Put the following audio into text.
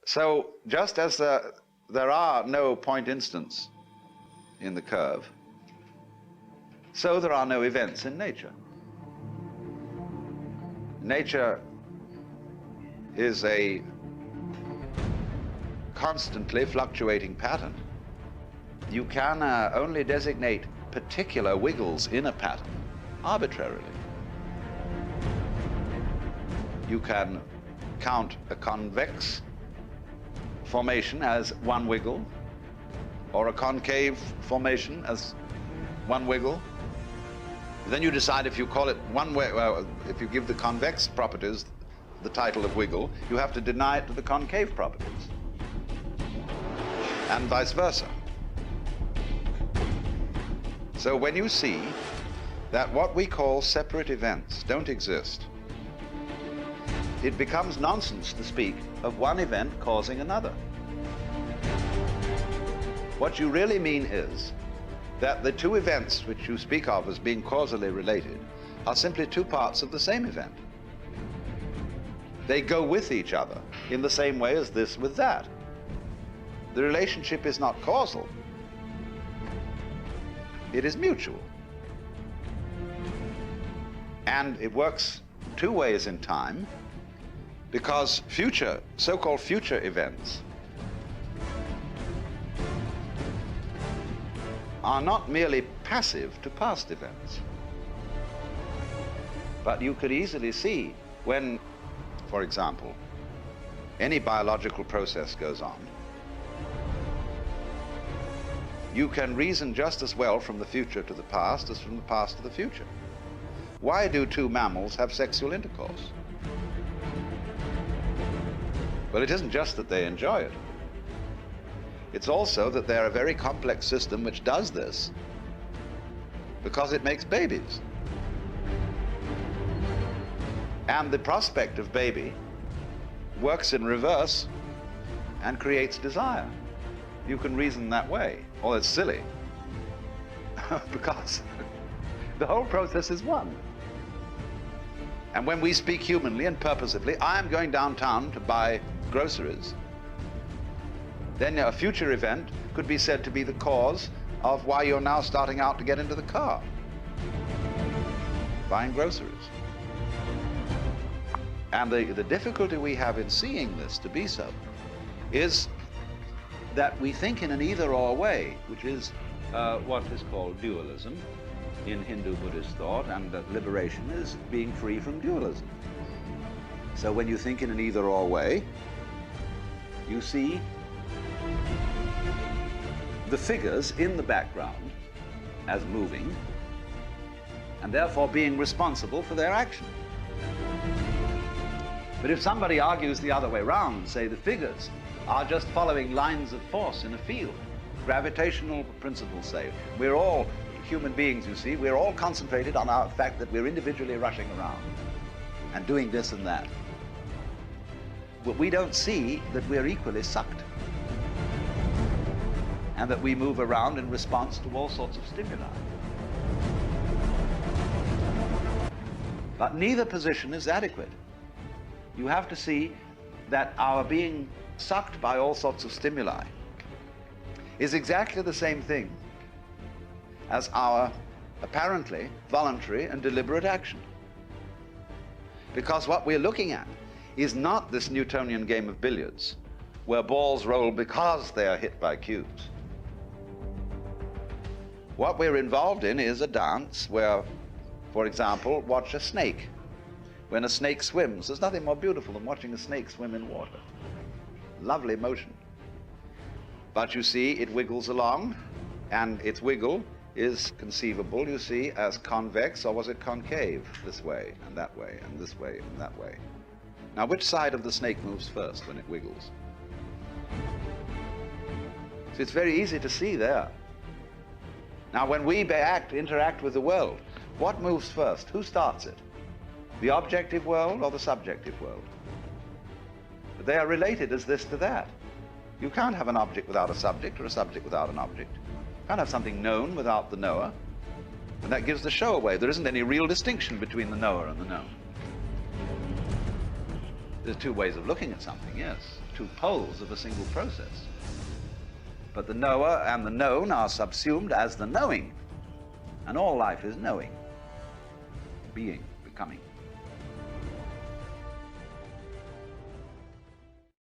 So just as there are no point instants in the curve, so there are no events in nature. Nature is a constantly fluctuating pattern. You can only designate particular wiggles in a pattern arbitrarily. You can count a convex formation as one wiggle, or a concave formation as one wiggle. Then you decide if you call it one way, if you give the convex properties the title of wiggle, you have to deny it to the concave properties, and vice versa. So when you see that what we call separate events don't exist, it becomes nonsense to speak of one event causing another. What you really mean is that the two events which you speak of as being causally related are simply two parts of the same event. They go with each other in the same way as this with that. The relationship is not causal, it is mutual. And it works two ways in time, because so-called future events are not merely passive to past events. But you could easily see when, for example, any biological process goes on, you can reason just as well from the future to the past as from the past to the future. Why do two mammals have sexual intercourse? Well, it isn't just that they enjoy it. It's also that they're a very complex system which does this because it makes babies. And the prospect of baby works in reverse and creates desire. You can reason that way. Well, it's silly because the whole process is one. And when we speak humanly and purposively, I am going downtown to buy groceries, then a future event could be said to be the cause of why you're now starting out to get into the car, buying groceries. And the difficulty we have in seeing this to be so is that we think in an either-or way, which is what is called dualism in Hindu-Buddhist thought, and that liberation is being free from dualism. So when you think in an either-or way, you see the figures in the background as moving, and therefore being responsible for their action. But if somebody argues the other way around, say the figures are just following lines of force in a field, gravitational principles say, we're all human beings, you see, we're all concentrated on our fact that we're individually rushing around and doing this and that. But we don't see that we're equally sucked, and that we move around in response to all sorts of stimuli. But neither position is adequate. You have to see that our being sucked by all sorts of stimuli is exactly the same thing as our apparently voluntary and deliberate action. Because what we're looking at is not this Newtonian game of billiards, where balls roll because they are hit by cubes. What we're involved in is a dance where, for example, watch a snake. When a snake swims, there's nothing more beautiful than watching a snake swim in water. Lovely motion. But you see, it wiggles along, and its wiggle is conceivable, you see, as convex, or was it concave? This way, and that way, and this way, and that way. Now, which side of the snake moves first when it wiggles? So it's very easy to see there. Now, when we interact with the world, what moves first? Who starts it? The objective world or the subjective world? They are related as this to that. You can't have an object without a subject, or a subject without an object. You can't have something known without the knower. And that gives the show away. There isn't any real distinction between the knower and the known. There's two ways of looking at something, yes. Two poles of a single process. But the knower and the known are subsumed as the knowing. And all life is knowing, being, becoming.